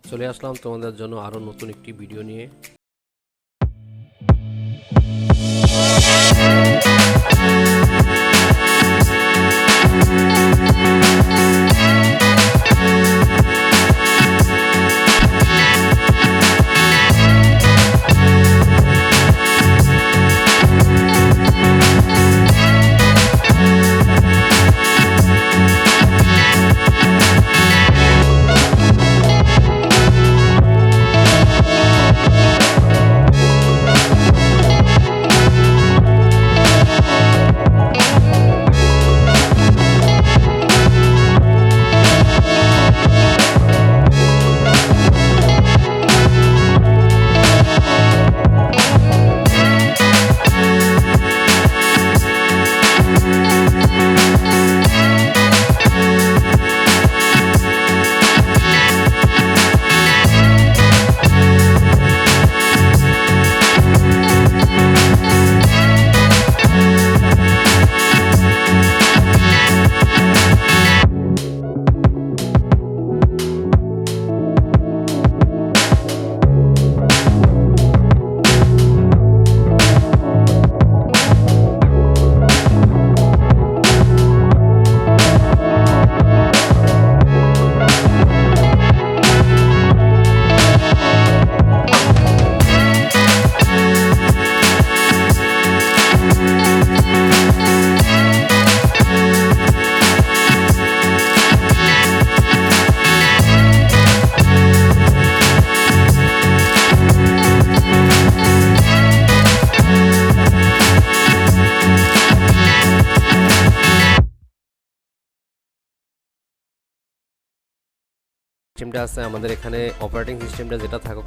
চলে আসলাম তোমাদের জন্য আরো নতুন একটি ভিডিও নিয়ে। সিস্টেমটা আছে আমাদের এখানে, অপারেটিং সিস্টেমটা যেটা থাকুক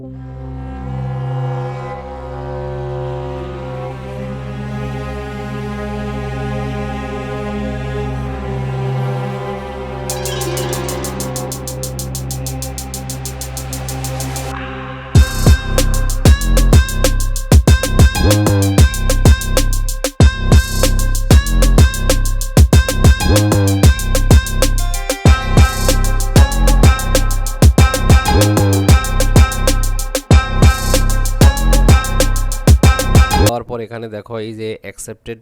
পর এখানে দেখো এই যে অ্যাকসেপ্টেড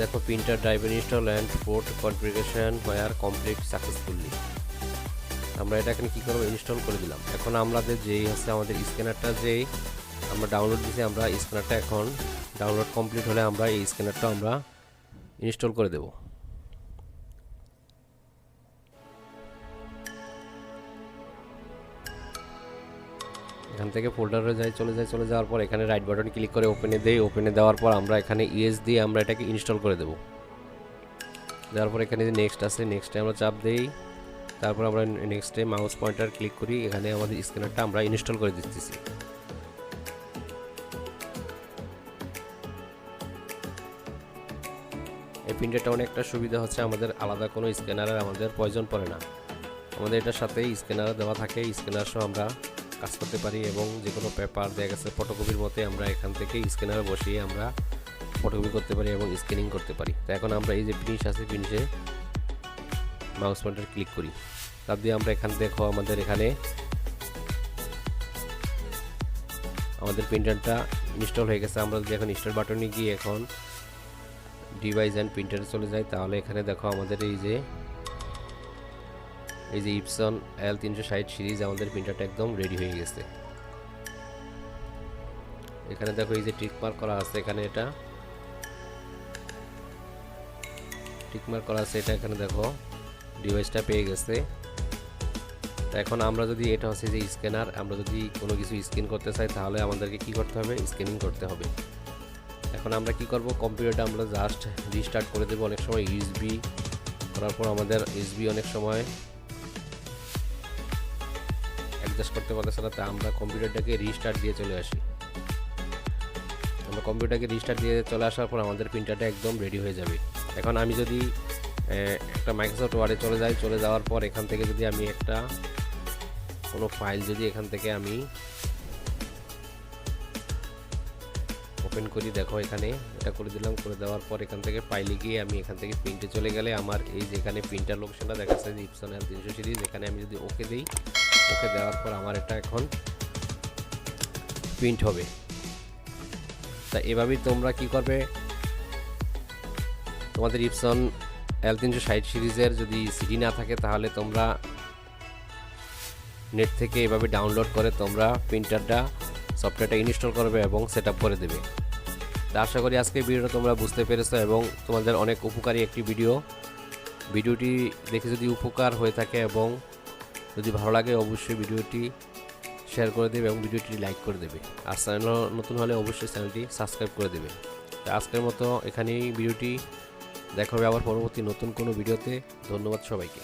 দেখো printer drive install and port configuration were complete successfully. আমরা এটা এখানে কী করবো, ইনস্টল করে দিলাম। এখন আমাদের যেই হচ্ছে আমাদের স্ক্যানারটা যেই আমরা ডাউনলোড দিয়েছি, আমরা স্ক্যানারটা এখন ডাউনলোড কমপ্লিট হলে আমরা এই স্ক্যানারটা আমরা ইনস্টল করে দেব। এখান থেকে ফোল্ডারে চলে যাওয়ার পর এখানে রাইট বাটন ক্লিক করে ওপেনে দেই। ওপেনে দেওয়ার পর আমরা এখানে ইএস দিয়ে আমরা এটাকে ইনস্টল করে দেব। দেওয়ার পর এখানে যে নেক্সট আছে, নেক্সটে আমরা চাপ দেই। তারপর আমরা নেক্সটে মাউস পয়েন্টার ক্লিক করি। এখানে আমাদের স্ক্যানারটা আমরা ইনস্টল করে দিতেছি। এই প্রিন্টারটা অনেকটা সুবিধা হচ্ছে, আমাদের আলাদা কোনো স্ক্যানারের আমাদের প্রয়োজন পড়ে না। আমাদের এটার সাথেই স্ক্যানার দেওয়া থাকে, স্ক্যানার সহ আমরা কাজ করতে পারি এবং যে কোনো পেপার দেখা গেছে ফটোকপির মতে আমরা এখান থেকে স্ক্যানারে বসিয়ে আমরা ফটোকপি করতে পারি এবং স্ক্যানিং করতে পারি। তো এখন আমরা এই যে ফিনিশ আছে, ফিনিশে মাউস পয়েন্টার ক্লিক করি। তার দিয়ে আমরা এখানে দেখো আমাদের এখানে আমাদের প্রিন্টারটা ইনস্টল হয়ে গেছে। আমরা যদি এখন স্টার্ট বাটনে গিয়ে এখন ডিভাইস অ্যান্ড প্রিন্টারে চলে যাই, তাহলে এখানে দেখো আমাদের এই যে Epson L360 সিরিজ আমাদের প্রিন্টারটা একদম রেডি হয়ে গেছে। এখানে দেখো এই যে টিক মার্ক করা আছে, এখানে এটা টিক মার্ক করা আছে, এটা এখানে দেখো ডিভাইসটা পেয়ে গেছে। তো এখন আমরা যদি এটা হচ্ছে যে স্ক্যানার, আমরা যদি কোনো কিছু স্ক্যান করতে চাই তাহলে আমাদেরকে কি করতে হবে, স্ক্যানিং করতে হবে। এখন আমরা কি করব, কম্পিউটারটা আমরা জাস্ট রিস্টার্ট করে দেব। অনেক সময় ইউএসবি করার পর আমাদের ইউএসবি অনেক সময় অ্যাডজাস্ট করতে পারতেছে না, তাই আমরা কম্পিউটারটাকে রিস্টার্ট দিয়ে চলে আসি। আমরা কম্পিউটারকে রিস্টার্ট দিয়ে চলে আসার পর আমাদের প্রিন্টারটা একদম রেডি হয়ে যাবে। এখন আমি যদি একটা মাইক্রোসফট ওয়ার্ডে চলে যাওয়ার পর এখান থেকে যদি আমি একটা কোনো ফাইল যদি এখান থেকে আমি ওপেন করি, দেখো এখানে এটা করে দিলাম। করে দেওয়ার পর এখান থেকে ফাইলে গিয়ে আমি এখান থেকে প্রিন্টে চলে গেলে আমার এই যে এখানে প্রিন্টার লোকেশনটা দেখাচ্ছে যে Epson L360 সিরিজ, এখানে আমি যদি ওকে দিই, ওকে দেওয়ার পর আমার এটা এখন প্রিন্ট হবে। তা এভাবেই তোমরা কি করবে, তোমাদের Epson L360 সিরিজের যদি সিডি না থাকে তাহলে তোমরা নেট থেকে এভাবে ডাউনলোড করে তোমরা প্রিন্টারটা সফটওয়্যারটা ইনস্টল করবে এবং সেটআপ করে দেবে। তা আশা করি আজকের ভিডিওটা তোমরা বুঝতে পেরেছো এবং তোমাদের অনেক উপকারী একটি ভিডিওটি দেখে যদি উপকার হয়ে থাকে এবং যদি ভালো লাগে অবশ্যই ভিডিওটি শেয়ার করে দেবে এবং ভিডিওটি লাইক করে দেবে। আর চ্যানেল নতুন হলে অবশ্যই চ্যানেলটি সাবস্ক্রাইব করে দেবে। তা আজকের মতো এখানেই ভিডিওটি দেখা হবে আবার পরবর্তী নতুন কোনো ভিডিওতে। ধন্যবাদ সবাইকে।